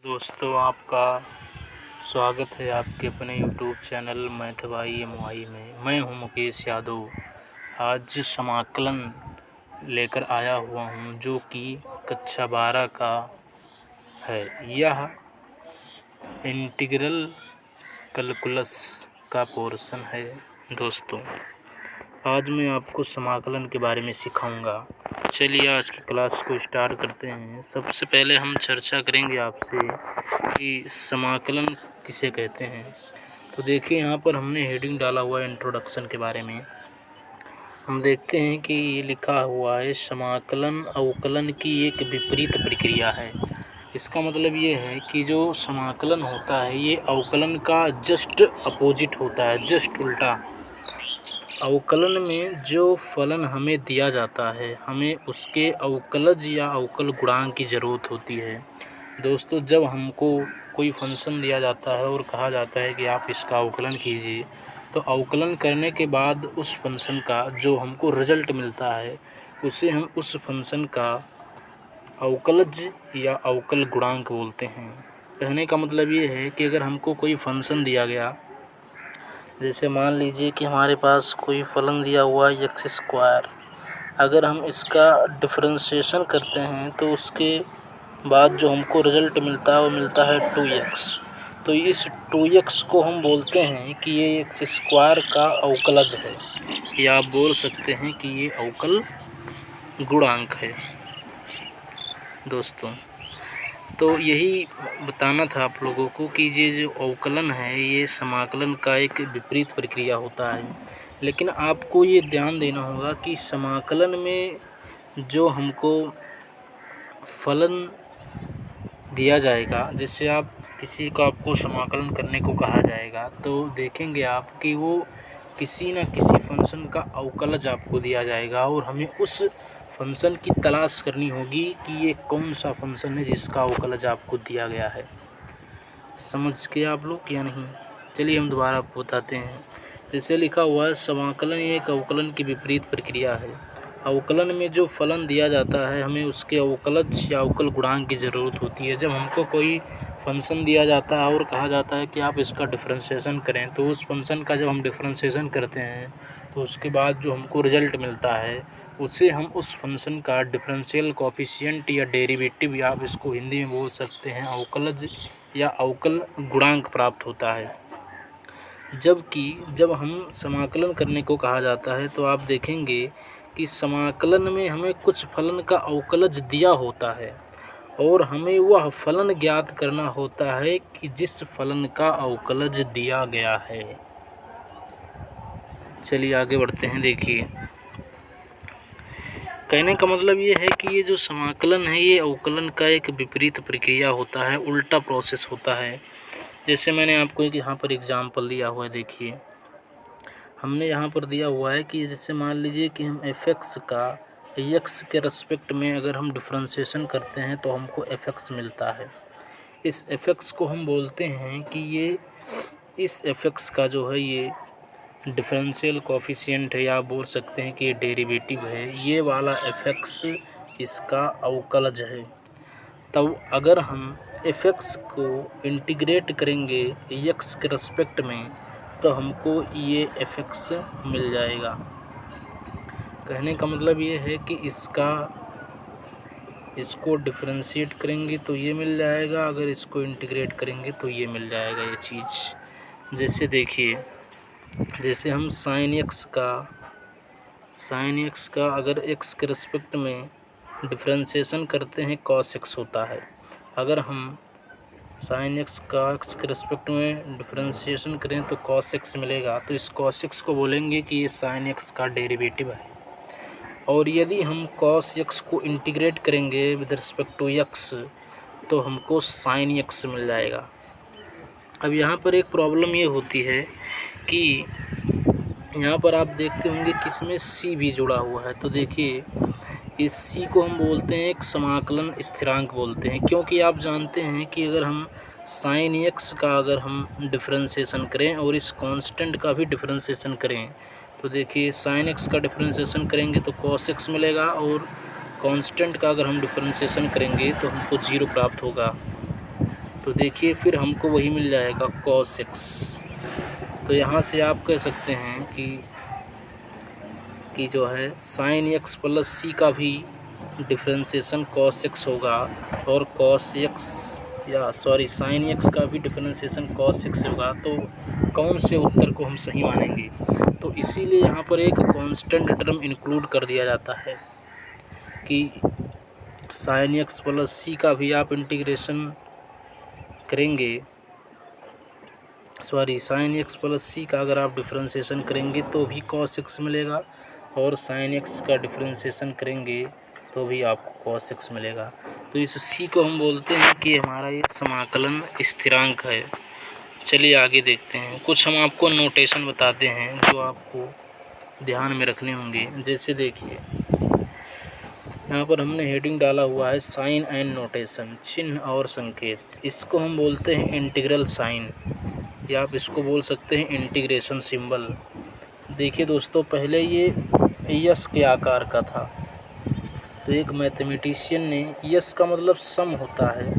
दोस्तों, आपका स्वागत है आपके अपने YouTube channel math by MY में। मैं हूं मुकेश यादव। आज समाकलन लेकर आया हुआ हूं जो कि कक्षा 12 का है। यह इंटीग्रल कैलकुलस का पोर्शन है। दोस्तों, आज मैं आपको समाकलन के बारे में सिखाऊंगा। चलिए आज की क्लास को स्टार्ट करते हैं। सबसे पहले हम चर्चा करेंगे आपसे कि समाकलन किसे कहते हैं। तो देखिए, यहाँ पर हमने हेडिंग डाला हुआ है इंट्रोडक्शन के बारे में। हम देखते हैं कि ये लिखा हुआ है समाकलन अवकलन की एक विपरीत प्रक्रिया है। इसका मतलब ये है कि जो समाकलन होता है ये अवकलन का जस्ट अपोजिट होता है, जस्ट उल्टा। अवकलन में जो फलन हमें दिया जाता है हमें उसके अवकलज या अवकल गुणांक की ज़रूरत होती है। दोस्तों, जब हमको कोई फंक्शन दिया जाता है और कहा जाता है कि आप इसका अवकलन कीजिए, तो अवकलन करने के बाद उस फंक्शन का जो हमको रिजल्ट मिलता है उसे हम उस फंक्शन का अवकलज या अवकल गुणांक बोलते हैं। कहने का मतलब ये है कि अगर हमको कोई फंक्शन दिया गया, जैसे मान लीजिए कि हमारे पास कोई फलन दिया हुआ है x²। अगर हम इसका डिफरेंशिएशन करते हैं तो उसके बाद जो हमको रिजल्ट मिलता है वो मिलता है 2x। तो इस 2x को हम बोलते हैं कि ये x² का अवकलज है, या आप बोल सकते हैं कि ये अवकल गुणांक है। दोस्तों, तो यही बताना था आप लोगों को कि ये जो अवकलन है ये समाकलन का एक विपरीत प्रक्रिया होता है। लेकिन आपको ये ध्यान देना होगा कि समाकलन में जो हमको फलन दिया जाएगा, जिससे आप किसी को आपको समाकलन करने को कहा जाएगा, तो देखेंगे आप कि वो किसी न किसी फंक्शन का अवकलज आपको दिया जाएगा और हमें उस फंक्शन की तलाश करनी होगी कि ये कौन सा फंक्शन है जिसका अवकलज आपको दिया गया है। समझ के आप लोग या नहीं? चलिए हम दोबारा बताते हैं। जैसे लिखा हुआ है समाकलन एक अवकलन की विपरीत प्रक्रिया है। अवकलन में जो फलन दिया जाता है हमें उसके अवकलज या अवकल गुणांक की ज़रूरत होती है। जब हमको कोई फंक्शन दिया जाता है और कहा जाता है कि आप इसका डिफरेंशिएशन करें, तो उस फंक्शन का जब हम डिफरेंशिएशन करते हैं तो उसके बाद जो हमको रिजल्ट मिलता है उसे हम उस फंक्शन का डिफरेंशियल कोएफिशिएंट या डेरिवेटिव, या आप इसको हिंदी में बोल सकते हैं अवकलज या अवकल गुणांक प्राप्त होता है। जबकि जब हम समाकलन करने को कहा जाता है तो आप देखेंगे कि समाकलन में हमें कुछ फलन का अवकलज दिया होता है और हमें वह फलन ज्ञात करना होता है कि जिस फलन का अवकलज दिया गया है। चलिए आगे बढ़ते हैं। देखिए, कहने का मतलब ये है कि ये जो समाकलन है ये अवकलन का एक विपरीत प्रक्रिया होता है, उल्टा प्रोसेस होता है। जैसे मैंने आपको एक यहाँ पर एग्जांपल दिया हुआ है। देखिए, हमने यहाँ पर दिया हुआ है कि जैसे मान लीजिए कि हम fx का x के रेस्पेक्ट में अगर हम डिफरेंशिएशन करते हैं तो हमको fx मिलता है। इस fx को हम बोलते हैं कि ये इस fx का जो है ये डिफरेंशियल कोएफिशिएंट है, या आप बोल सकते हैं कि ये डेरिवेटिव है। ये वाला fx इसका अवकलज है। तब अगर हम fx को इंटीग्रेट करेंगे x के रेस्पेक्ट में तो हमको ये fx मिल जाएगा। कहने का मतलब ये है कि इसको डिफरेंशिएट करेंगे तो ये मिल जाएगा, अगर इसको इंटीग्रेट करेंगे तो ये मिल जाएगा ये चीज़। जैसे देखिए, जैसे हम sin x का अगर x के रेस्पेक्ट में डिफरेंशिएशन करते हैं cos x होता है। अगर हम sin x का x के रेस्पेक्ट में डिफरेंशिएशन करें तो cos x मिलेगा, तो इस cos x को बोलेंगे कि ये sin x का डेरिवेटिव है। और यदि हम cos x को इंटीग्रेट करेंगे विद रिस्पेक्ट टू x तो हमको sin x मिल जाएगा। अब यहाँ पर एक प्रॉब्लम ये होती है कि यहाँ पर आप देखते होंगे कि इसमें c भी जुड़ा हुआ है। तो देखिए, इस c को हम बोलते हैं एक समाकलन स्थिरांक बोलते हैं, क्योंकि आप जानते हैं कि अगर हम sin x का अगर हम डिफरेंशिएशन करें और इस कांस्टेंट का भी डिफरेंशिएशन करें तो देखिए sin x का डिफरेंशिएशन करेंगे तो cos x मिलेगा, और कांस्टेंट का अगर हम डिफरेंशिएशन करेंगे तो हमको 0 प्राप्त होगा। तो देखिए फिर हमको वही मिल जाएगा cos x। तो यहाँ से आप कह सकते हैं कि जो है sin x प्लस c का भी डिफ्रेंशिएशन cos x होगा, और cos x sin x का भी डिफ्रेंशिएशन cos x होगा। तो कौन से उत्तर को हम सही मानेंगे? तो इसीलिए यहाँ पर एक कांस्टेंट टर्म इंक्लूड कर दिया जाता है कि sin x प्लस c का भी आप इंटीग्रेशन करेंगे, sin x प्लस c का अगर आप डिफ्रेंशिएशन करेंगे तो भी cos x मिलेगा, और sin x का डिफ्रेंशिएशन करेंगे तो भी आपको cos x मिलेगा। तो इस c को हम बोलते हैं कि हमारा ये समाकलन स्थिरांक है। चलिए आगे देखते हैं। कुछ हम आपको नोटेशन बताते हैं जो आपको ध्यान में रखने होंगे। जैसे देखिए यहाँ पर हमने हेडिंग डाला हुआ है साइन एंड नोटेशन, चिन्ह और संकेत। इसको हम बोलते हैं इंटीग्रल साइन, या आप इसको बोल सकते हैं इंटीग्रेशन सिंबल। देखिए दोस्तों, पहले ये यस के आकार का था, तो एक मैथमेटिशियन ने, यस का मतलब सम होता है,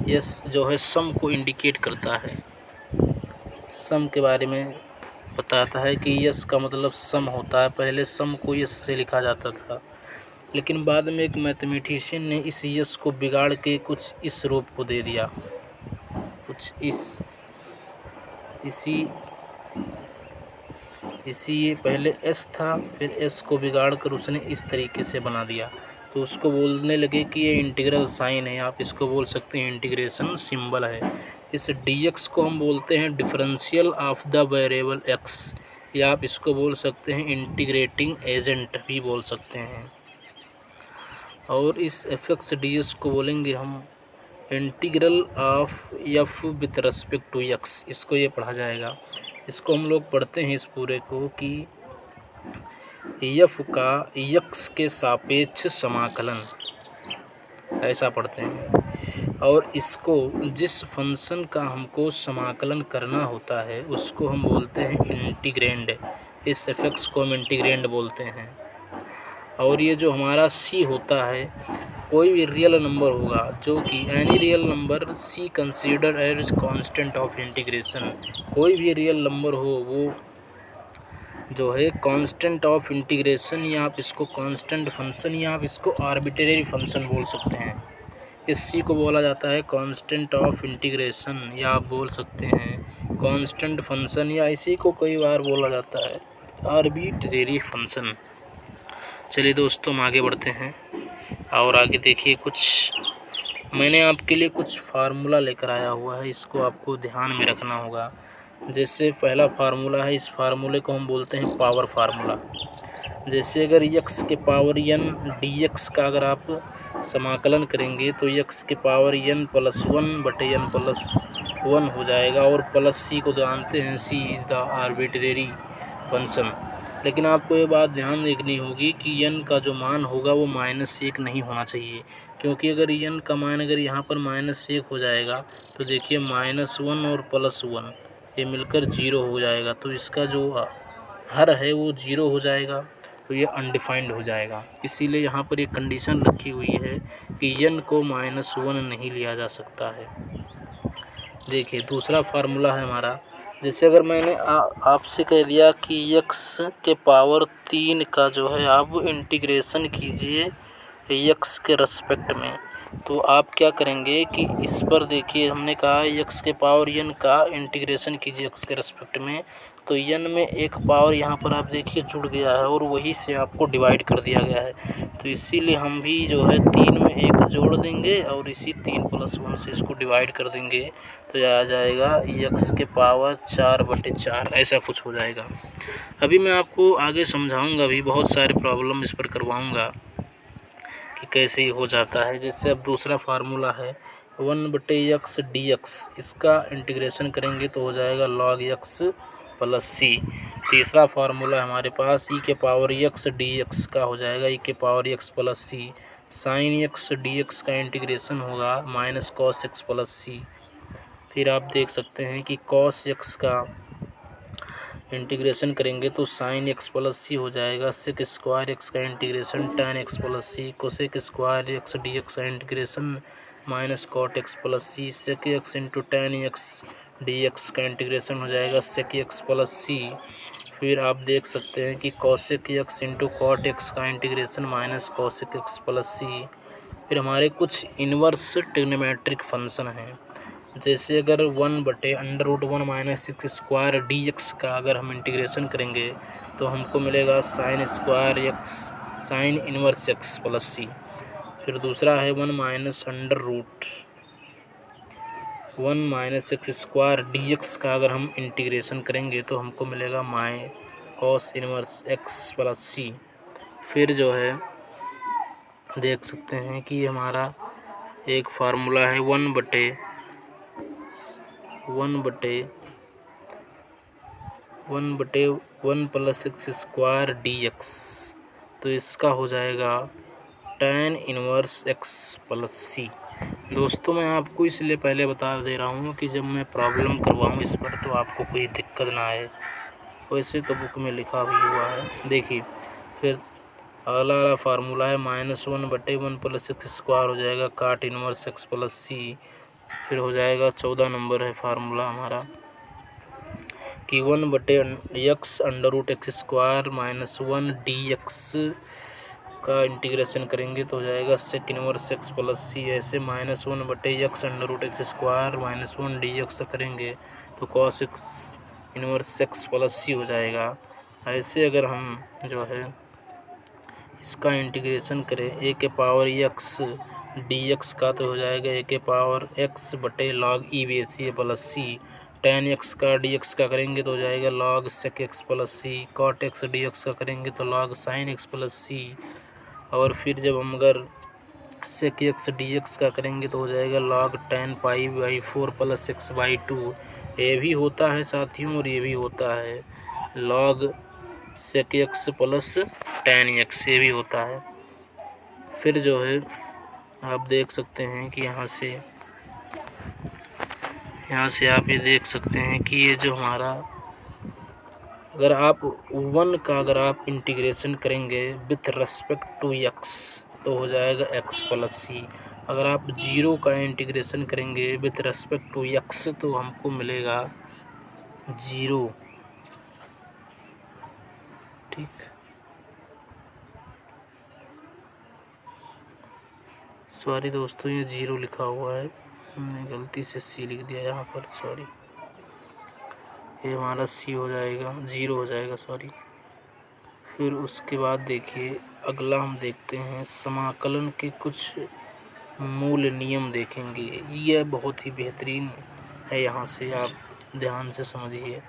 यस जो है सम को इंडिकेट करता है, सम के बारे में बताता है कि यस का मतलब सम होता है। पहले सम को यस से लिखा जाता था, लेकिन बाद में एक मैथमेटिशियन ने इस यस को बिगाड़ के कुछ इस रूप को दे दिया, कुछ इसी ये पहले एस था, फिर एस को बिगाड़ कर उसने इस तरीके से बना दिया, तो उसको बोलने लगे कि ये इंटीग्रल साइन है। आप इसको बोल सकते हैं इंटीग्रेशन सिंबल है। इस dx को हम बोलते हैं differential of the variable x, या आप इसको बोल सकते हैं इंटीग्रेटिंग एजेंट भी बोल सकते हैं। और इस fx ds को बोलेंगे हम integral of f with respect to x। इसको ये पढ़ा जाएगा। इसको हम लोग पढ़ते हैं इस पूरे को कि f का x के सापेक्ष समाकलन, ऐसा पढ़ते हैं। और इसको जिस फंक्शन का हमको समाकलन करना होता है उसको हम बोलते हैं इंटीग्रेंड। इस fx को हम इंटीग्रेंड बोलते हैं। और ये जो हमारा c होता है, कोई भी रियल नंबर होगा जो कि any real number c consider as constant of integration, कोई भी रियल नंबर हो वो जो है कांस्टेंट ऑफ इंटीग्रेशन, या आप इसको कांस्टेंट फंक्शन, या आप इसको आर्बिट्रेरी फंक्शन बोल सकते हैं। इस c को बोला जाता है कांस्टेंट ऑफ इंटीग्रेशन, या आप बोल सकते हैं कांस्टेंट फंक्शन, या इसी को कई बार बोला जाता है आर्बिट्रेरी फंक्शन। चलिए दोस्तों, हम आगे बढ़ते हैं और आगे देखिए, कुछ मैंने आपके लिए कुछ फार्मूला लेकर आया हुआ है, इसको आपको ध्यान में रखना होगा। जैसे पहला फार्मूला है, इस फार्मूले को हम बोलते हैं पावर फार्मूला। जैसे अगर x के पावर n dx का अगर आप समाकलन करेंगे तो x के पावर n प्लस 1/n+1 हो जाएगा, और प्लस c को जानते हैं, c is the arbitrary function. लेकिन आपको ये बात ध्यान रखनी होगी कि n का जो मान होगा वो -1 नहीं होना चाहिए, क्योंकि अगर n का मान अगर यहाँ पर -1 हो जाएगा तो देखिए -1 और +1 ये मिलकर 0 हो जाएगा, तो इसका जो हर है वो 0 हो जाएगा, तो ये अनडिफाइंड हो जाएगा। इसीलिए यहाँ पर एक कंडीशन रखी हुई है कि n को -1 नहीं लिया जा सकता है। देखिए दूसरा फार्मूला है हमारा। जैसे अगर मैंने आपसे कह दिया कि x के पावर 3 का जो है आप इंटीग्रेशन कीजिए x के रेस्पेक्ट में, तो आप क्या करेंगे कि इस पर देखिए हमने कहा x के पावर n का इंटीग्रेशन कीजिए x के रेस्पेक्ट में, तो n में एक पावर यहाँ पर आप देखिए जुड़ गया है और वही से आपको डिवाइड कर दिया गया है। तो इसीलिए हम भी जो है 3 में 1 जोड़ देंगे और इसी 3 + 1 से इसको डिवाइड कर देंगे, तो यह आ जाएगा x के पावर 4/4, ऐसा कुछ हो जाएगा। अभी मैं आपको आगे समझाऊंगा, भी बहुत सारे प्रॉब्लम इस पर करवाऊंगा कि कैसे हो जाता है। जैसे अब दूसरा फार्मूला है 1/x dx, इसका इंटीग्रेशन करेंगे तो हो जाएगा log x + c। तीसरा फार्मूला हमारे पास e के पावर x dx का हो जाएगा e के power x + c। sin x dx का इंटीग्रेशन होगा -cos x + c। फिर आप देख सकते हैं कि cos x का इंटीग्रेशन करेंगे तो sin x + c हो जाएगा। sec स्क्वायर x का integration tan x + c, cosec square x dx का integration minus cot X plus C, sec X into tan X D X का इंटीग्रेशन हो जाएगा सेक एक्स प्लस सी। फिर आप देख सकते हैं कि cosec X into cot X का integration minus cosec X plus C. फिर हमारे कुछ इन्वर्स ट्रिग्नोमेट्रिक फंक्शन हैं, जैसे अगर 1/√1 minus X square D X का अगर हम इंटीग्रेशन करेंगे तो हमको मिलेगा sine square X sine inverse X plus C. फिर दूसरा है 1 minus √1 minus X square D X का अगर हम इंटीग्रेशन करेंगे तो हमको मिलेगा minus cos inverse X plus C. फिर जो है देख सकते हैं कि हमारा एक फार्मूला है 1/1 plus x square D x, तो इसका हो जाएगा tan इनवर्स एक्स प्लस सी। दोस्तों मैं आपको इसलिए पहले बता दे रहा हूँ कि जब मैं प्रॉब्लम करवाऊँ इस पर तो आपको कोई दिक्कत ना आए। वैसे तो बुक में लिखा भी हुआ है, देखिए। फिर अगला फार्मूला है -1/1 प्लस एक्स स्क्वायर हो जाएगा काट इनवर्स एक्स प्लस सी। फिर हो जाएगा 14 नंबर है फार्मूला हमारा कि 1/x स्क्वायर -1 डी एक्स का इंटीग्रेशन करेंगे तो हो जाएगा sec inverse X plus C. ऐसे -1/x स्क्वायर -1 डी एक्स करेंगे तो cos X inverse X plus C हो जाएगा। ऐसे अगर हम जो है इसका इंटीग्रेशन करें ए के पावर एक्स डी एक्स का तो हो जाएगा ए के पावर एक्स बटे लॉग ई बेसिए प्लस सी। टेन एक्स का डी एक्स का करेंगे तो हो जाएगा लॉग सेक एक्स प्लस सी। कॉट एक्स डी एक्स का करेंगे तो लॉग साइन एक्स प्लस सी। और फिर जब हम अगर सेक एक्स डी एक्स का करेंगे तो हो जाएगा log ten pi by 4 plus x by 2। ये भी होता है साथियों और ये भी होता है log sec x plus tan x, ये भी होता है। फिर जो है आप देख सकते हैं कि यहाँ से आप ये देख सकते हैं कि ये जो हमारा अगर आप 1 का अगर आप इंटीग्रेशन करेंगे विथ रेस्पेक्ट टू एक्स तो हो जाएगा एक्स प्लस सी। अगर आप 0 का इंटीग्रेशन करेंगे विथ रेस्पेक्ट टू एक्स तो हमको मिलेगा 0। ठीक, सॉरी दोस्तों ये 0 लिखा हुआ है, हमने गलती से सी लिख दिया यहाँ पर, सॉरी। ये हमारा सी हो जाएगा 0 हो जाएगा, सॉरी। फिर उसके बाद देखिए अगला हम देखते हैं समाकलन के कुछ मूल नियम देखेंगे। यह बहुत ही बेहतरीन है, यहाँ से आप ध्यान से समझिए।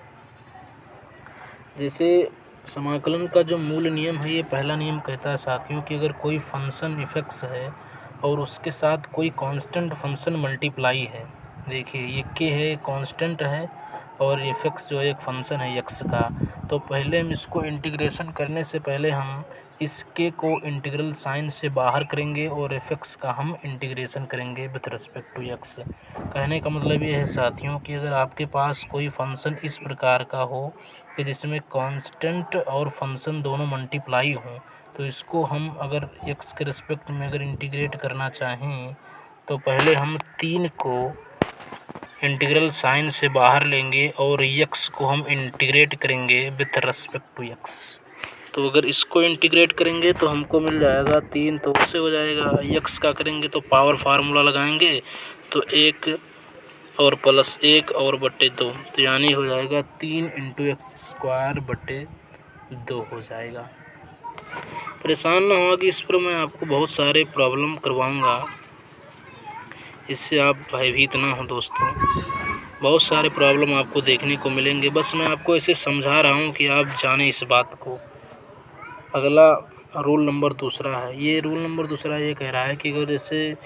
जैसे समाकलन का जो मूल नियम है, ये पहला नियम कहता है साथियों कि अगर कोई फंक्शन इफेक्ट्स है और उसके साथ कोई कांस्टेंट फंक्शन मल्टीप्लाई है, देखिए ये के है कांस्टेंट है और इफेक्ट्स जो एक फंक्शन है एक्स का, तो पहले हम इसको इंटीग्रेशन करने से पहले हम इस के को इंटीग्रल साइन से बाहर करेंगे और इफेक्ट्स का हम इंटीग्रेशन करेंगे विथ रिस्पेक्ट टू एक्स। कहने का मतलब ये है साथियों कि अगर आपके पास कोई फंक्शन इस प्रकार का हो कि जिसमें कांस्टेंट और फंक्शन दोनों मल्टीप्लाई हों, तो इसको हम अगर एक्स के रिस्पेक्ट में अगर इंटीग्रेट करना चाहें तो पहले हम 3 को इंटीग्रल साइन से बाहर लेंगे और एक्स को हम इंटीग्रेट करेंगे विथ रिस्पेक्ट टू एक्स। तो अगर इसको इंटीग्रेट करेंगे तो हमको मिल जाएगा 3, तो उससे हो जाएगा। एक्स का करेंगे तो पावर फार्मूला लगाएंगे तो 1 और प्लस 1 और बटे 2, तो यानी हो जाएगा 3 इंटू एक्स स्क्वायर बटे 2 हो जाएगा। परेशान ना हो कि इस पर मैं आपको बहुत सारे प्रॉब्लम करवाऊंगा, इससे आप भयभीत ना हो दोस्तों। बहुत सारे प्रॉब्लम आपको देखने को मिलेंगे, बस मैं आपको ऐसे समझा रहा हूँ कि आप जानें इस बात को। अगला रूल नंबर दूसरा है, ये रूल नंबर दूसरा ये कह रहा है कि अगर जैसे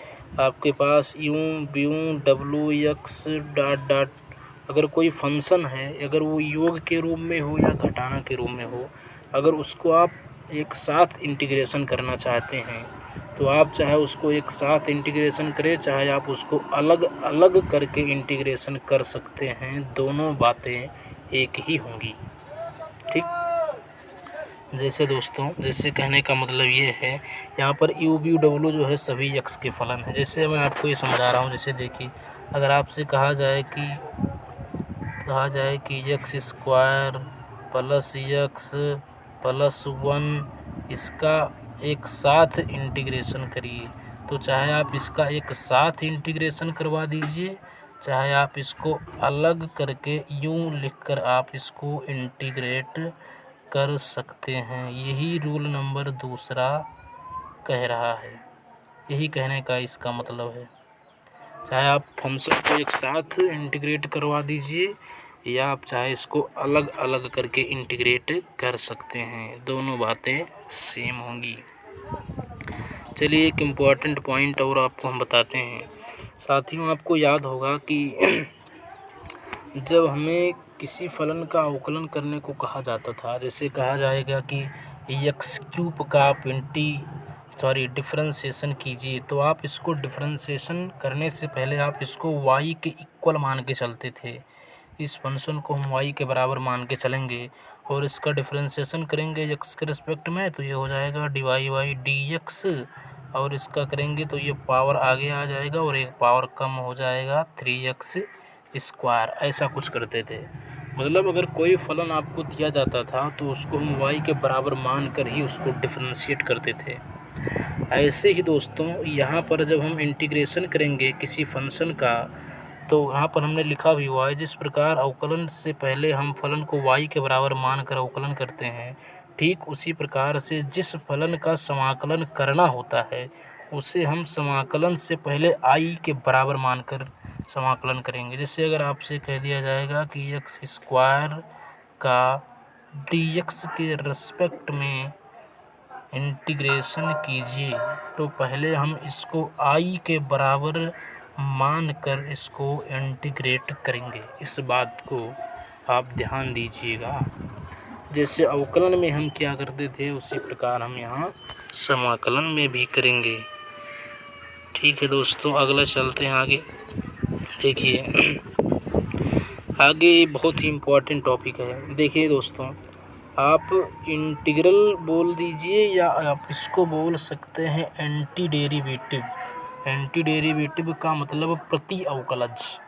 आपके पास यूं डब्ल्यू एक्स डॉट डॉट अगर कोई फंक्शन है, अगर वो योग के रूप में हो या घटाना के रूप में हो, अगर उसको आप एक साथ इंटीग्रेशन करना चाहते हैं तो आप चाहे उसको एक साथ इंटीग्रेशन करें, चाहे आप उसको अलग अलग करके इंटीग्रेशन कर सकते हैं, दोनों बातें एक ही होंगी। ठीक, जैसे दोस्तों, जैसे कहने का मतलब ये है, यहाँ पर यू वी डब्ल्यू जो है सभी यक्स के फलन है। जैसे मैं आपको ये समझा रहा हूँ, जैसे देखिए, अगर आपसे कहा जाए कि x square plus x plus 1 इसका एक साथ इंटीग्रेशन करिए, तो चाहे आप इसका एक साथ इंटीग्रेशन करवा दीजिए, चाहे आप इसको अलग करके यूं लिखकर आप इसको इंटीग्रेट कर सकते हैं। यही रूल नंबर 2 कह रहा है, यही कहने का इसका मतलब है। चाहे आप फंक्शन को एक साथ इंटीग्रेट करवा दीजिए, या आप चाहे इसको अलग अलग करके इंटीग्रेट कर सकते हैं, दोनों बातें सेम होंगी। चलिए एक इम्पॉर्टेंट पॉइंट और आपको हम बताते हैं। साथियों, आपको याद होगा कि जब हमें किसी फलन का अवकलन करने को कहा जाता था, जैसे कहा जाएगा कि एक्स क्यूब का आप डिफरेंशिएशन कीजिए, तो आप इसको डिफरेंशिएशन करने से पहले आप इसको y के इक्वल मान के चलते थे। इस फंक्शन को हम y के बराबर मान के चलेंगे और इसका डिफरेंशिएशन करेंगे x के रिस्पेक्ट में, तो ये हो जाएगा dy बाई dx, और इसका करेंगे तो ये पावर आगे आ जाएगा और एक पावर कम हो जाएगा 3x स्क्वायर। ऐसा कुछ करते थे। मतलब अगर कोई फलन आपको दिया जाता था तो उसको हम y के बराबर मान कर ही उसको डिफरेंशिएट करते थे। ऐसे ही दोस्तों, यहाँ पर जब हम इंटीग्रेशन करेंगे किसी फंक्शन का, तो यहाँ पर हमने लिखा भी हुआ है, जिस प्रकार अवकलन से पहले हम फलन को y के बराबर मानकर अवकलन करते हैं, ठीक उसी प्रकार से जिस फलन का समाकलन करना होता है उसे हम समाकलन से पहले i के बराबर मानकर समाकलन करेंगे। जैसे अगर आपसे कह दिया जाएगा कि एक्स स्क्वायर का dx के रिस्पेक्ट में इंटीग्रेशन कीजिए, तो पहले हम इसको i के बराबर मानकर इसको इंटीग्रेट करेंगे। इस बात को आप ध्यान दीजिएगा। जैसे अवकलन में हम क्या करते थे उसी प्रकार हम यहाँ समाकलन में भी करेंगे। ठीक है दोस्तों, अगला चलते हैं आगे। देखिए आगे बहुत ही इम्पोर्टेंट टॉपिक है। देखिए दोस्तों, आप इंटीग्रल बोल दीजिए या आप इसको बोल सकते हैं एंटी डेरिवेटिव। एंटी डेरिवेटिव का मतलब प्रति अवकलज।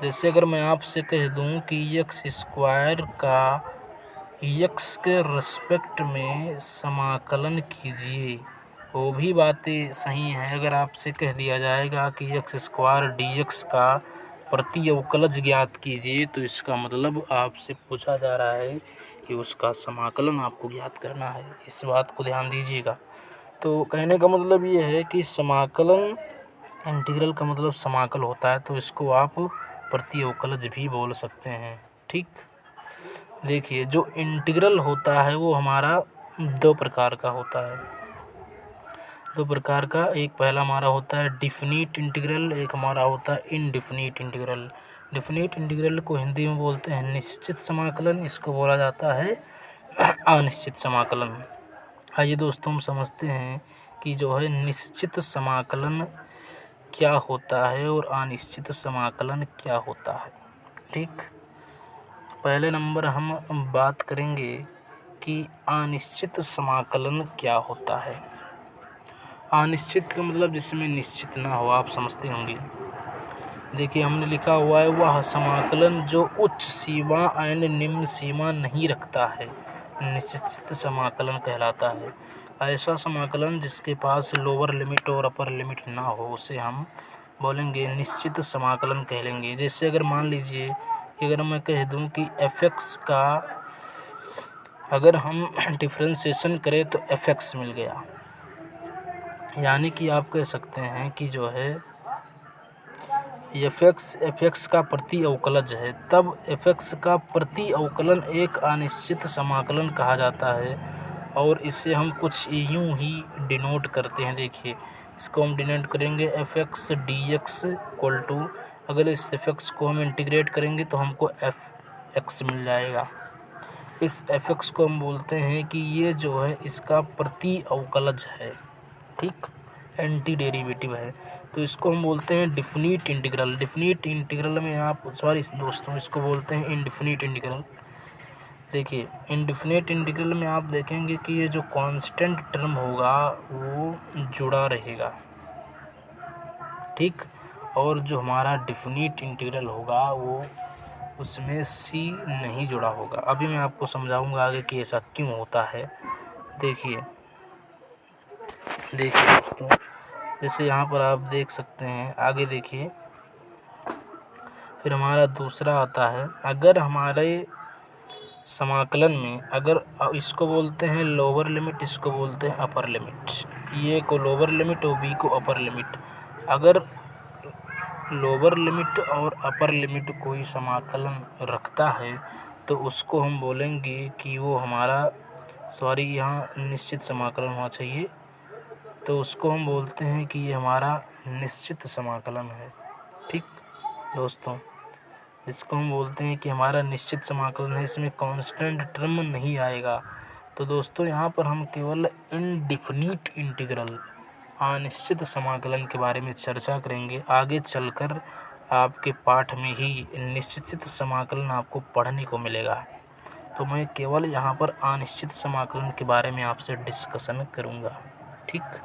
जैसे अगर मैं आपसे कह दूं कि एक्स स्क्वायर का एक्स के रिस्पेक्ट में समाकलन कीजिए, वो भी बातें सही हैं। अगर आपसे कह दिया जाएगा कि एक्स स्क्वायर dx का प्रति अवकलज ज्ञात कीजिए, तो इसका मतलब आपसे पूछा जा रहा है कि उसका समाकलन आपको ज्ञात करना है। इस बात को ध्यान दीजिएगा। तो कहने का मतलब ये है कि समाकलन, इंटीग्रल का मतलब समाकल होता है, तो इसको आप प्रति अवकलज भी बोल सकते हैं। ठीक, देखिए जो इंटीग्रल होता है वो हमारा 2 प्रकार का होता है। 2 प्रकार का, एक पहला हमारा होता है डिफिनिट इंटीग्रल, एक हमारा होता है इनडिफिनिट इंटीग्रल। डिफिनिट इंटीग्रल को हिंदी में बोलते हैं निश्चित समाकलन, इसको बोला जाता है अनिश्चित समाकलन। आइए दोस्तों, हम समझते हैं कि जो है निश्चित समाकलन क्या होता है और अनिश्चित समाकलन क्या होता है। ठीक, पहले नंबर हम बात करेंगे कि अनिश्चित समाकलन क्या होता है। अनिश्चित का मतलब जिसमें निश्चित ना हो, आप समझते होंगे। देखिए हमने लिखा हुआ है वह समाकलन जो उच्च सीमा एंड निम्न सीमा नहीं रखता है निश्चित समाकलन कहलाता है। ऐसा समाकलन जिसके पास लोअर लिमिट और अपर लिमिट ना हो उसे हम बोलेंगे निश्चित समाकलन कह लेंगे। जैसे अगर मान लीजिए, अगर मैं कह दूं कि fx का अगर हम डिफरेंशिएशन करें तो fx मिल गया, यानी कि आप कह सकते हैं कि जो है fx का प्रति अवकलज है, तब fx का प्रति अवकलन एक अनिश्चित समाकलन कहा जाता है। और इसे हम कुछ यूं ही डिनोट करते हैं। देखिए इसको हम डिनोट करेंगे fx dx इक्वल टू, अगर इस fx को हम इंटीग्रेट करेंगे तो हमको fx मिल जाएगा। इस fx को हम बोलते हैं कि ये जो है इसका प्रति अवकलज है। ठीक, एंटी डेरिवेटिव है, तो इसको हम बोलते हैं डिफिनिट इंटीग्रल। डिफिनिट इंटीग्रल में आप दोस्तों इसको बोलते हैं इनडिफिनिट इंटीग्रल। देखिए इंडेफिनिट इंटीग्रल में आप देखेंगे कि ये जो कांस्टेंट टर्म होगा वो जुड़ा रहेगा, ठीक। और जो हमारा डेफिनिट इंटीग्रल होगा वो उसमें c नहीं जुड़ा होगा। अभी मैं आपको समझाऊंगा आगे कि ऐसा क्यों होता है। देखिए दोस्तों, जैसे यहाँ पर आप देख सकते हैं, आगे देखिए फिर हमारा दूसरा आता है, अगर हमारे समाकलन में अगर इसको बोलते हैं लोअर लिमिट, इसको बोलते हैं अपर लिमिट, ए को लोअर लिमिट और बी को अपर लिमिट। अगर लोअर लिमिट और अपर लिमिट कोई समाकलन रखता है तो उसको हम बोलेंगे कि वो हमारा, सॉरी यहाँ निश्चित समाकलन होना चाहिए, तो उसको हम बोलते हैं कि ये हमारा निश्चित समाकलन है, ठीक दोस्तों। इसको हम बोलते हैं कि हमारा निश्चित समाकलन है, इसमें कांस्टेंट टर्म नहीं आएगा। तो दोस्तों यहाँ पर हम केवल इनडिफिनिट इंटीग्रल, अनिश्चित समाकलन के बारे में चर्चा करेंगे। आगे चलकर आपके पाठ में ही निश्चित समाकलन आपको पढ़ने को मिलेगा, तो मैं केवल यहाँ पर अनिश्चित समाकलन के बारे में आपसे डिस्कशन करूँगा, ठीक।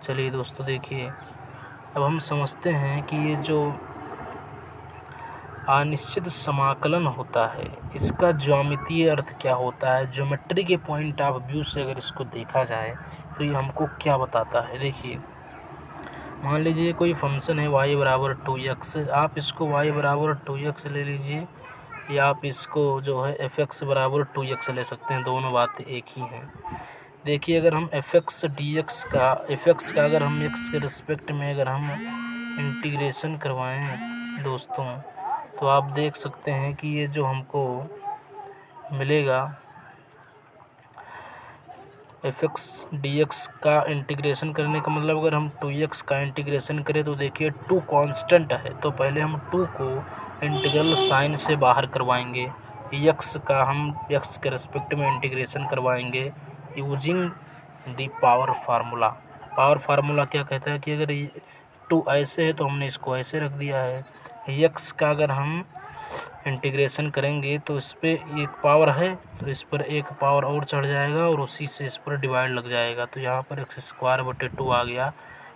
चलिए दोस्तों देखिए, अब हम समझते हैं कि ये जो अनिश्चित समाकलन होता है इसका ज्यामितीय अर्थ क्या होता है, ज्योमेट्री के पॉइंट ऑफ व्यू से अगर इसको देखा जाए तो ये हमको क्या बताता है। देखिए मान लीजिए कोई फंक्शन है y बराबर 2x, आप इसको y बराबर 2x ले लीजिए या आप इसको जो है fx बराबर 2x ले सकते हैं, दोनों बातें एक ही हैं। देखिए अगर हम fx का अगर हम x के रिस्पेक्ट में अगर हम इंटीग्रेशन करवाएं दोस्तों, तो आप देख सकते हैं कि ये जो हमको मिलेगा fx dx का इंटीग्रेशन करने का मतलब, अगर हम 2x का इंटीग्रेशन करें तो देखिए 2 कांस्टेंट है, तो पहले हम 2 को इंटीग्रल साइन से बाहर करवाएंगे, x का हम x के रिस्पेक्ट में इंटीग्रेशन करवाएंगे using the power formula. Power formula क्या कहता है कि अगर 2 ऐसे है तो हमने इसको ऐसे रख दिया है, x का अगर हम इंटीग्रेशन करेंगे तो इस पर एक पावर है तो इस पर एक पावर और चढ़ जाएगा और उसी से इस पर डिवाइड लग जाएगा, तो यहाँ पर x²/2 आ गया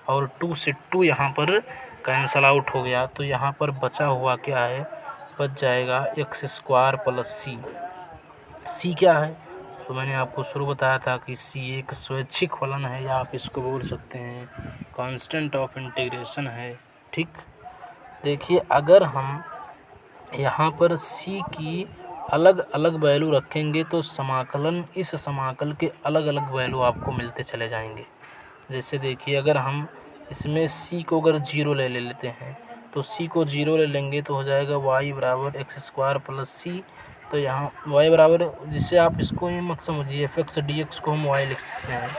और 2 से 2 यहाँ पर कैंसल आउट हो गया, तो यहाँ पर बचा हुआ क्या है, बच जाएगा x² + c। c क्या है, तो मैंने आपको शुरू बताया था कि c एक स्वैच्छिक फलन है, या आप इसको बोल सकते हैं कांस्टेंट ऑफ इंटीग्रेशन है, ठीक। देखिए अगर हम यहाँ पर c की अलग अलग वैल्यू रखेंगे तो समाकलन, इस समाकल के अलग अलग वैल्यू आपको मिलते चले जाएंगे। जैसे देखिए अगर हम इसमें c को अगर 0 ले लेते हैं तो c को 0 ले लेंगे तो हो जाएगा y बराबर x² + c। तो यहाँ y बराबर, जिससे आप इसको ये मत समझिए fx dx को हम y लिख सकते हैं,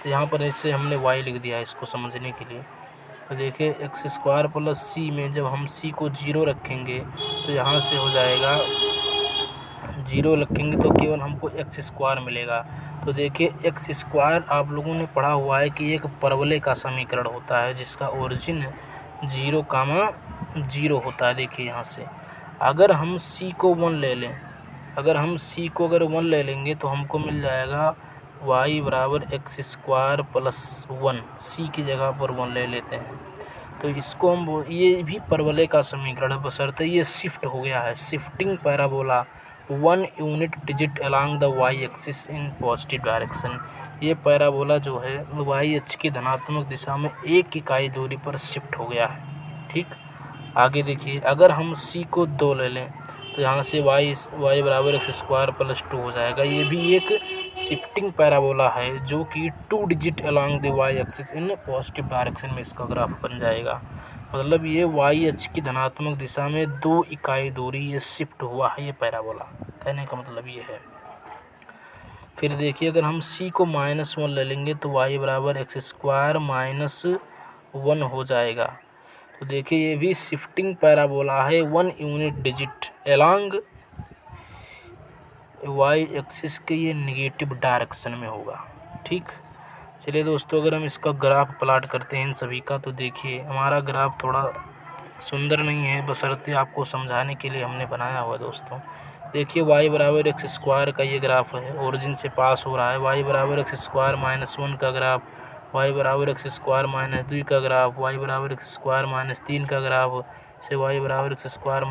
तो यहाँ पर इससे हमने y लिख दिया है इसको समझने के लिए। तो देखिए x² + c में जब हम c को 0 रखेंगे तो यहाँ से हो जाएगा 0 रखेंगे तो केवल हमको x² मिलेगा। तो देखिए x² आप लोगों ने पढ़ा हुआ है कि एक परवलय का समीकरण होता है जिसका ओरिजिन 0, होता है। देखिए यहाँ से अगर हम c को 1 ले लें, अगर हम c को अगर 1 ले लेंगे तो हमको मिल जाएगा y बराबर x² + 1, c की जगह पर 1 ले लेते हैं तो इसको हम, ये भी परवलय का समीकरण है, बशर्ते ये शिफ्ट हो गया है, shifting parabola 1 unit digit along the y axis in positive direction. ये पैराबोला जो है y अक्ष की धनात्मक दिशा में 1 इकाई दूरी पर शिफ्ट हो गया है, ठीक। आगे देखिए अगर हम c को 2 ले लें तो यहाँ से y बराबर x² + 2 हो जाएगा। ये भी एक शिफ्टिंग पैराबोला है जो कि 2 digit along the y axis in positive direction में इसका ग्राफ बन जाएगा। मतलब ये y अक्ष की धनात्मक दिशा में 2 इकाई दूरी ये शिफ्ट हुआ है, ये पैराबोला, कहने का मतलब ये है। फिर देखिए अगर हम c को -1 ले लेंगे तो y बराबर x² - 1 हो जाएगा। तो देखिए ये भी शिफ्टिंग पैराबोला है, 1 unit digit along y axis के ये नेगेटिव डायरेक्शन में होगा, ठीक। चलिए दोस्तों अगर हम इसका ग्राफ प्लॉट करते हैं इन सभी का, तो देखिए हमारा ग्राफ थोड़ा सुंदर नहीं है, बशर्ते आपको समझाने के लिए हमने बनाया हुआ दोस्तों। देखिए y बराबर एक्स स्क्वायर का ये ग्राफ है, ओरिजिन से पास हो रहा है। y बराबर एक्स स्क्वायर -1 का ग्राफ, y बराबर एक्स स्क्वायर -2 का ग्राफ, y बराबर एक्स स्क्वायर -3 का ग्राफ से y बराबर एक्स स्क्वायर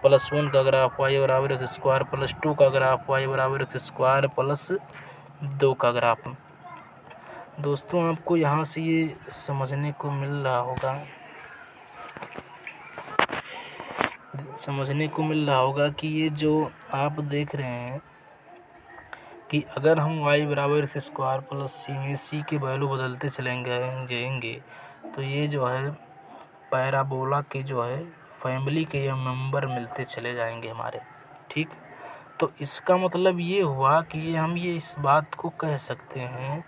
+1 का ग्राफ, y बराबर एक्स स्क्वायर +2 का ग्राफ, y बराबर एक्स स्क्वायर +2 का ग्राफ। दोस्तों आपको यहाँ से ये समझने को मिल रहा होगा कि ये जो आप देख रहे हैं कि अगर हम y बराबर एक्स स्क्वायर प्लस सी में c के वैल्यू बदलते जाएंगे तो ये जो है पैराबोला के जो है फैमिली के ये मेंबर मिलते चले जाएंगे हमारे। ठीक, तो इसका मतलब ये हुआ कि हम ये इस बात को कह सकते हैं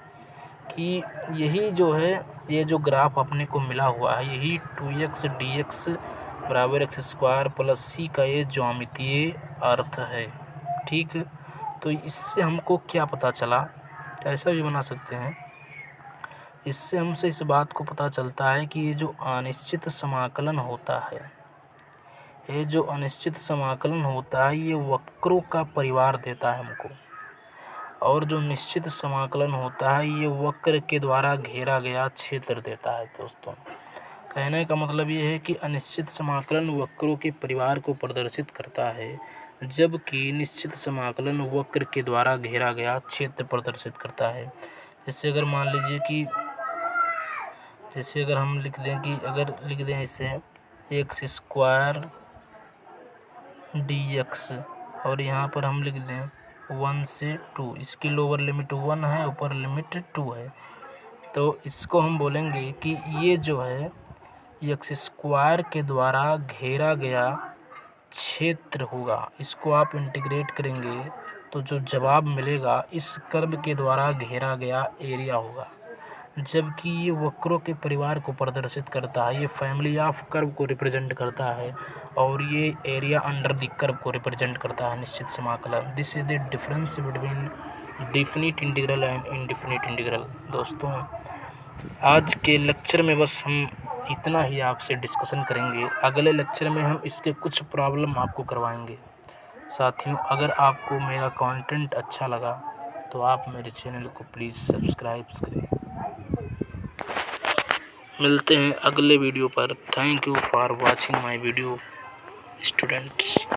कि यही जो है ये जो ग्राफ अपने को मिला हुआ है यही 2x dx बराबर एक्स स्क्वायर प्लस सी का ये ज्यामितीय अर्थ है। ठीक, तो इससे हमको क्या पता चला, ऐसा भी बना सकते हैं, इससे हमसे इस बात को पता चलता है कि ये जो अनिश्चित समाकलन होता है ये वक्रों का परिवार देता है हमको, और जो निश्चित समाकलन होता है ये वक्र के द्वारा घेरा गया क्षेत्र देता है। दोस्तों कहने का मतलब ये है कि अनिश्चित समाकलन वक्रों के परिवार को प्रदर्शित करता है, जबकि निश्चित समाकलन वक्र के द्वारा घेरा गया क्षेत्र प्रदर्शित करता है। जैसे अगर मान लीजिए कि अगर हम लिख दें इसे एक्स स्क्वायर dx और यहाँ पर हम लिख दें 1 से 2, इसकी लोअर लिमिट 1 है, ऊपर लिमिट 2 है, तो इसको हम बोलेंगे कि ये जो है एक्स स्क्वायर के द्वारा घेरा गया क्षेत्र होगा। इसको आप इंटीग्रेट करेंगे तो जो जवाब मिलेगा इस कर्व के द्वारा घेरा गया एरिया होगा, जबकि ये वक्रों के परिवार को प्रदर्शित करता है, ये फैमिली ऑफ कर्व को रिप्रेजेंट करता है, और ये एरिया अंडर द कर्व को रिप्रेजेंट करता है निश्चित समाकलन। This is the difference between definite integral and indefinite integral. दोस्तों आज के लेक्चर में बस हम इतना ही आपसे डिस्कशन करेंगे, अगले लेक्चर में हम इसके कुछ प्रॉब्लम आपको करवाएंगे। साथियों अगर आपको मेरा कंटेंट अच्छा लगा तो आप मेरे चैनल को प्लीज़ सब्सक्राइब करें। मिलते हैं अगले वीडियो पर। Thank you for watching my video students.